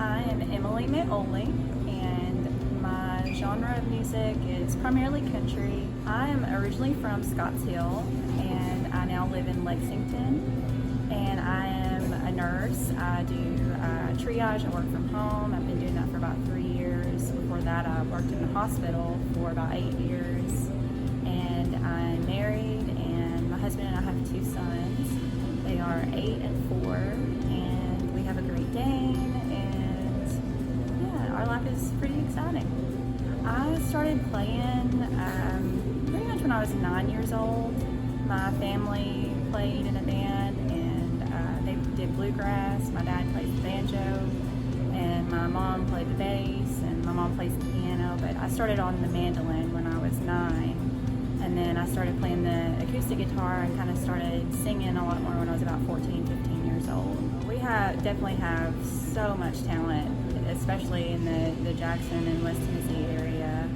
I am Emily Meaole, and my genre of music is primarily country. I am originally from Scottsdale, and I now live in Lexington. And I am a nurse. I do triage. I work from home. I've been doing that for about 3 years. Before that, I worked in the hospital for about 8 years. And I'm married, and my husband and I have 2 sons. They are 8 and 4, and we have a Great Dane, and yeah, our life is pretty exciting. I started playing pretty much when I was 9 years old. My family played in a band, and they did bluegrass. My dad plays the banjo, and my mom played the bass, and my mom plays the piano. But I started on the mandolin when I was 9. And then I started playing the acoustic guitar and kind of started singing a lot more when I was about 14, 15 years old. We definitely have so much talent, especially in the Jackson and West Tennessee area.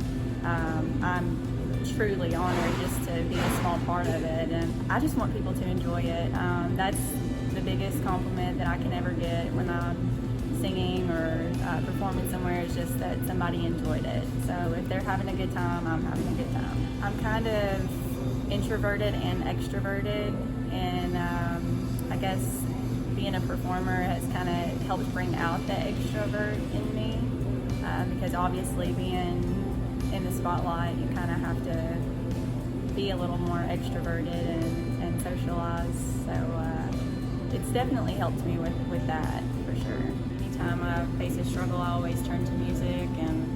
I'm truly honored just to be a small part of it, and I just want people to enjoy it. That's the biggest compliment that I can ever get when I'm singing or performing somewhere, is just that somebody enjoyed it. So if they're having a good time, I'm having a good time. I'm kind of introverted and extroverted, and I guess being a performer has kind of helped bring out the extrovert in me, because obviously being in the spotlight, you kind of have to be a little more extroverted and socialize. So it's definitely helped me with that, for sure. Anytime I face a struggle, I always turn to music, and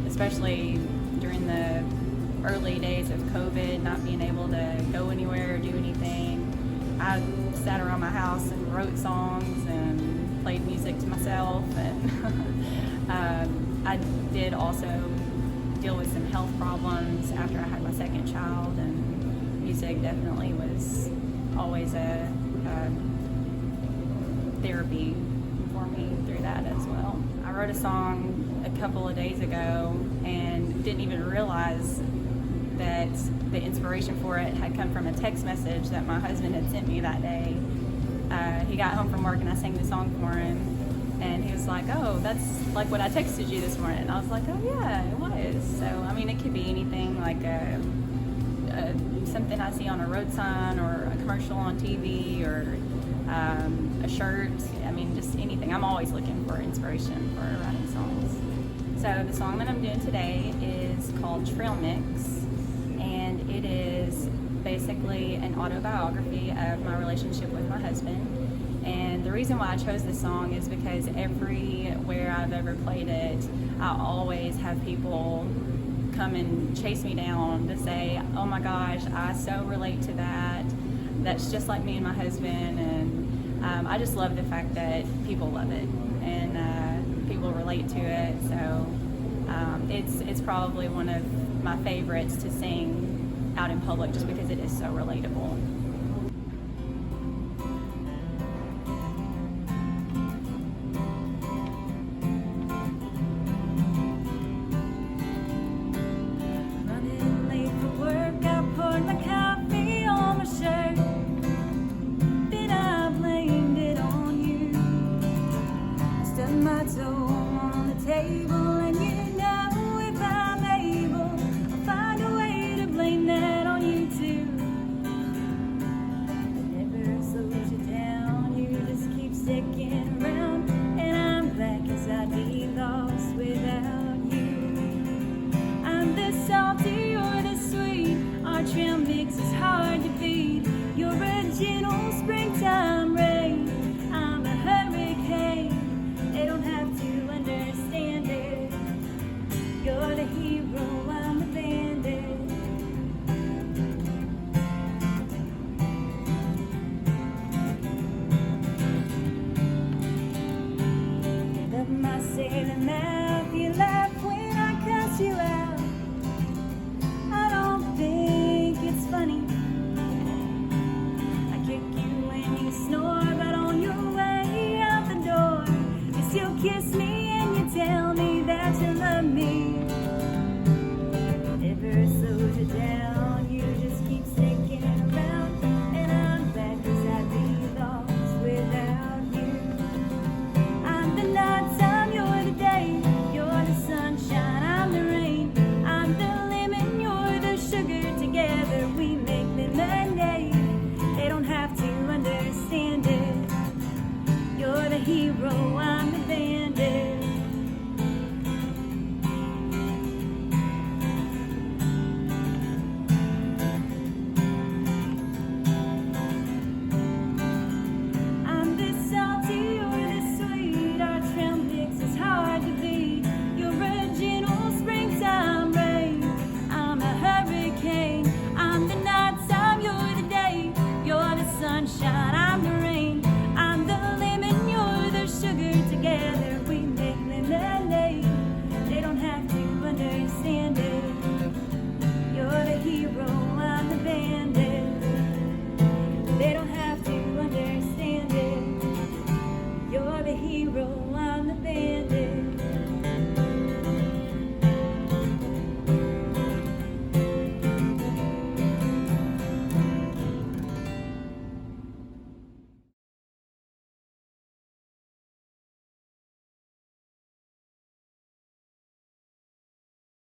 especially during the early days of COVID, not being able to go anywhere or do anything, I sat around my house and wrote songs and played music to myself. And I did also deal with some health problems after I had my second child, and music definitely was always a therapy for me through that as well. I wrote a song a couple of days ago and didn't even realize that the inspiration for it had come from a text message that my husband had sent me that day. He got home from work and I sang the song for him, and he was like, "Oh, that's like what I texted you this morning." And I was like, "Oh yeah, it was." So I mean, it could be anything, like something I see on a road sign or a commercial on TV, or a shirt. I mean, just anything. I'm always looking for inspiration for writing songs. So the song that I'm doing today is called Trail Mix, and it is basically an autobiography of my relationship with my husband. And the reason why I chose this song is because everywhere I've ever played it, I always have people come and chase me down to say, "Oh my gosh, I so relate to that. That's just like me and my husband." And I just love the fact that people love it and people relate to it. So it's probably one of my favorites to sing out in public, just because it is so relatable.